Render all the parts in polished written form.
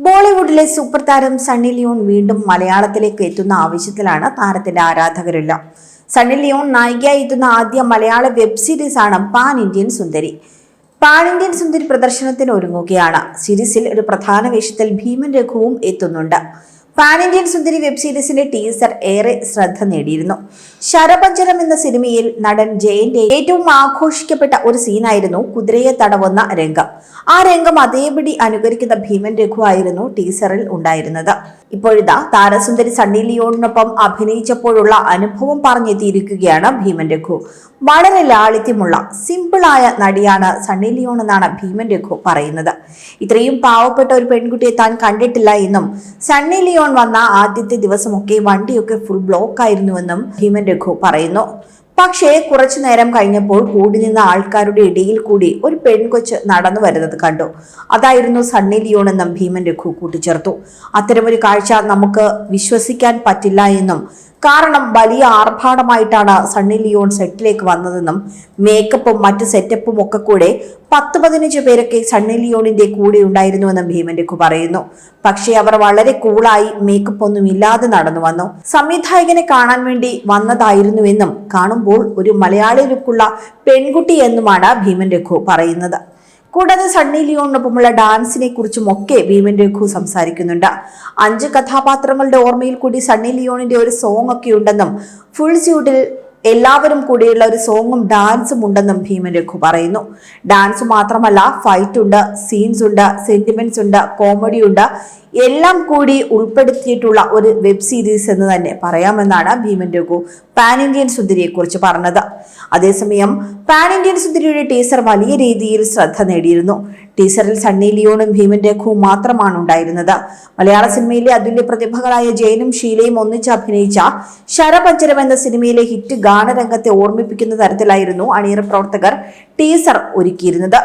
ബോളിവുഡിലെ സൂപ്പർ താരം സണ്ണി ലിയോൺ വീണ്ടും മലയാളത്തിലേക്ക് എത്തുന്ന ആവശ്യത്തിലാണ് താരത്തിന്റെ ആരാധകരെല്ലാം. സണ്ണി ലിയോൺ നായികയായി എത്തുന്ന ആദ്യ മലയാള വെബ് സീരീസ് ആണ് പാൻ ഇന്ത്യൻ സുന്ദരി. പാൻ ഇന്ത്യൻ സുന്ദരി പ്രദർശനത്തിന് ഒരുങ്ങുകയാണ്. സീരീസിൽ ഒരു പ്രധാന വേഷത്തിൽ ഭീമൻ രഘുവും എത്തുന്നുണ്ട്. പാൻ ഇന്ത്യൻ സുന്ദരി വെബ് സീരീസിന്റെ ടീസർ ഏറെ ശ്രദ്ധ നേടിയിരുന്നു. ശരപഞ്ചരം എന്ന സിനിമയിൽ നടൻ ജയന്റെ ഏറ്റവും ആഘോഷിക്കപ്പെട്ട ഒരു സീനായിരുന്നു കുതിരയെ തടവുന്ന രംഗം. ആ രംഗം അതേപടി അനുകരിക്കുന്ന ഭീമൻ രഘു ആയിരുന്നു ടീസറിൽ ഉണ്ടായിരുന്നത്. ഇപ്പോഴിതാ താരസുന്ദരി സണ്ണി ലിയോണിനൊപ്പം അഭിനയിച്ചപ്പോഴുള്ള അനുഭവം പറഞ്ഞെത്തിയിരിക്കുകയാണ് ഭീമൻ രഘു. വളരെ ലാളിത്യമുള്ള സിമ്പിളായ നടിയാണ് സണ്ണി ലിയോൺ എന്നാണ് ഭീമൻ രഘു പറയുന്നത്. ഇത്രയും പാവപ്പെട്ട ഒരു പെൺകുട്ടിയെ താൻ കണ്ടിട്ടില്ല എന്നും സണ്ണി ലിയോൺ വന്ന ആദ്യത്തെ ദിവസമൊക്കെ വണ്ടിയൊക്കെ ഫുൾ ബ്ലോക്ക് ആയിരുന്നുവെന്നും ഭീമൻ രഘു പറയുന്നു. പക്ഷേ കുറച്ചു നേരം കഴിഞ്ഞപ്പോൾ കൂടി നിന്ന ആൾക്കാരുടെ ഇടയിൽ കൂടി ഒരു പെൺകൊച്ച് നടന്നു വരുന്നത് കണ്ടു. അതായിരുന്നു സണ്ണി ലിയോൺ എന്നും ഭീമൻ രഘു കൂട്ടിച്ചേർത്തു. അത്തരമൊരു കാഴ്ച നമുക്ക് വിശ്വസിക്കാൻ പറ്റില്ല എന്നും, കാരണം വലിയ ആർഭാടമായിട്ടാണ് സണ്ണി ലിയോൺ സെറ്റിലേക്ക് വന്നതെന്നും മേക്കപ്പും മറ്റ് സെറ്റപ്പും ഒക്കെ കൂടെ 10-15 പേരൊക്കെ സണ്ണി ലിയോണിന്റെ കൂടെ ഉണ്ടായിരുന്നുവെന്നും ഭീമൻ രഘു പറയുന്നു. പക്ഷേ അവർ വളരെ കൂളായി മേക്കപ്പ് ഒന്നും ഇല്ലാതെ നടന്നു വന്നു. സംവിധായകനെ കാണാൻ വേണ്ടി വന്നതായിരുന്നുവെന്നും കാണുമ്പോൾ ഒരു മലയാളി ലുക്കുള്ള പെൺകുട്ടി എന്നുമാണ് ഭീമൻ രഘു പറയുന്നത്. കൂടാതെ സണ്ണി ലിയോണിനൊപ്പമുള്ള ഡാൻസിനെ കുറിച്ചും ഒക്കെ ഭീമൻ രഘു സംസാരിക്കുന്നുണ്ട്. 5 കഥാപാത്രങ്ങളുടെ ഓർമ്മയിൽ കൂടി സണ്ണി ലിയോണിന്റെ ഒരു സോങ് ഒക്കെ ഉണ്ടെന്നും ഫുൾ സ്യൂട്ടിൽ എല്ലാവരും കൂടിയുള്ള ഒരു സോങ്ങും ഡാൻസും ഉണ്ടെന്നും ഭീമൻ രഘു പറയുന്നു. ഡാൻസ് മാത്രമല്ല, ഫൈറ്റ് ഉണ്ട്, സീൻസ് ഉണ്ട്, സെന്റിമെന്റ്സ് ഉണ്ട്, കോമഡി ഉണ്ട്, എല്ലാം കൂടി ഉൾപ്പെടുത്തിയിട്ടുള്ള ഒരു വെബ് സീരീസ് എന്ന് തന്നെ പറയാമെന്നാണ് ഭീമൻ രഘു പാൻ ഇന്ത്യൻ സുന്ദരിയെ കുറിച്ച് പറഞ്ഞത്. അതേസമയം പാൻ ഇന്ത്യൻ സുന്ദരിയുടെ ടീസർ വലിയ രീതിയിൽ ശ്രദ്ധ നേടിയിരുന്നു. ടീസറിൽ സണ്ണി ലിയോണും ഭീമൻ രഘുവും മാത്രമാണ് ഉണ്ടായിരുന്നത്. മലയാള സിനിമയിലെ അതുല്യ പ്രതിഭകളായ ജയനും ഷീലയും ഒന്നിച്ച് അഭിനയിച്ച ശരപഞ്ചരം എന്ന സിനിമയിലെ ഹിറ്റ് ഗാനരംഗത്തെ ഓർമ്മിപ്പിക്കുന്ന തരത്തിലായിരുന്നു അണിയറ പ്രവർത്തകർ ടീസർ ഒരുക്കിയിരുന്നത്.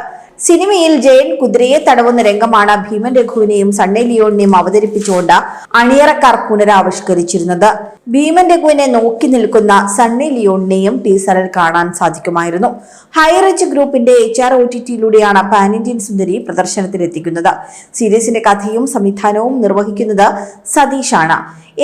സിനിമയിൽ ജയൻ കുതിരയെ തടവുന്ന രംഗമാണ് ഭീമൻ രഘുവിനെയും സണ്ണി ലിയോണിനെയും അവതരിപ്പിച്ചുകൊണ്ട് അണിയറക്കാർ പുനരാവിഷ്കരിച്ചിരുന്നത്. ഭീമൻ രഘുവിനെ നോക്കി നിൽക്കുന്ന സണ്ണി ലിയോണിനെയും ടീസറിൽ കാണാൻ സാധിക്കുമായിരുന്നു. ഹൈറിച്ച് ഗ്രൂപ്പിന്റെ HROTTയിലൂടെയാണ് പാൻ ഇന്ത്യൻ സുന്ദരി പ്രദർശനത്തിലെത്തിക്കുന്നത്. സീരീസിന്റെ കഥയും സംവിധാനവും നിർവഹിക്കുന്നത് സതീഷാണ്.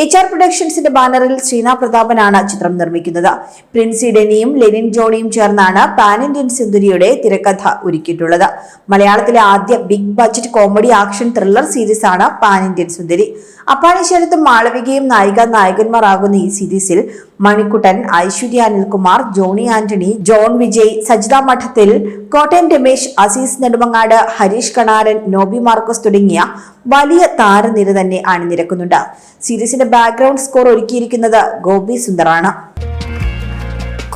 HR പ്രൊഡക്ഷൻസിന്റെ ബാനറിൽ ശ്രീന പ്രതാപനാണ് ചിത്രം നിർമ്മിക്കുന്നത്. പ്രിൻസി ഡെനിയും ലെനിൻ ജോണിയും ചേർന്നാണ് പാൻ ഇന്ത്യൻ സുന്ദരിയുടെ തിരക്കഥ ഒരുക്കിയിട്ടുള്ളത്. മലയാളത്തിലെ ആദ്യ big budget comedy action thriller series ആണ് പാൻ ഇന്ത്യൻ സുന്ദരി. അപ്പാനി ശരത്തും മാളവികയും നായകന്മാരാകുന്ന ഈ സീരീസിൽ മണിക്കുട്ടൻ, ഐശ്വര്യ അനിൽകുമാർ, ജോണി ആന്റണി, ജോൺ വിജയ്, സജിത മഠത്തിൽ, കോട്ടയം രമേശ്, അസീസ് നെടുമങ്ങാട്, ഹരീഷ് കണാരൻ, നോബി മാർക്കോസ് തുടങ്ങിയ വലിയ താരനിര തന്നെ അണിനിരക്കുന്നുണ്ട്. സീരീസിന്റെ ബാക്ക്ഗ്രൗണ്ട് സ്കോർ ഒരുക്കിയിരിക്കുന്നത് ഗോപി സുന്ദറാണ്.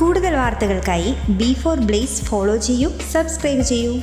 കൂടുതൽ വാർത്തകൾക്കായി B4 Blaze ഫോളോ ചെയ്യൂ, സബ്സ്ക്രൈബ് ചെയ്യൂ.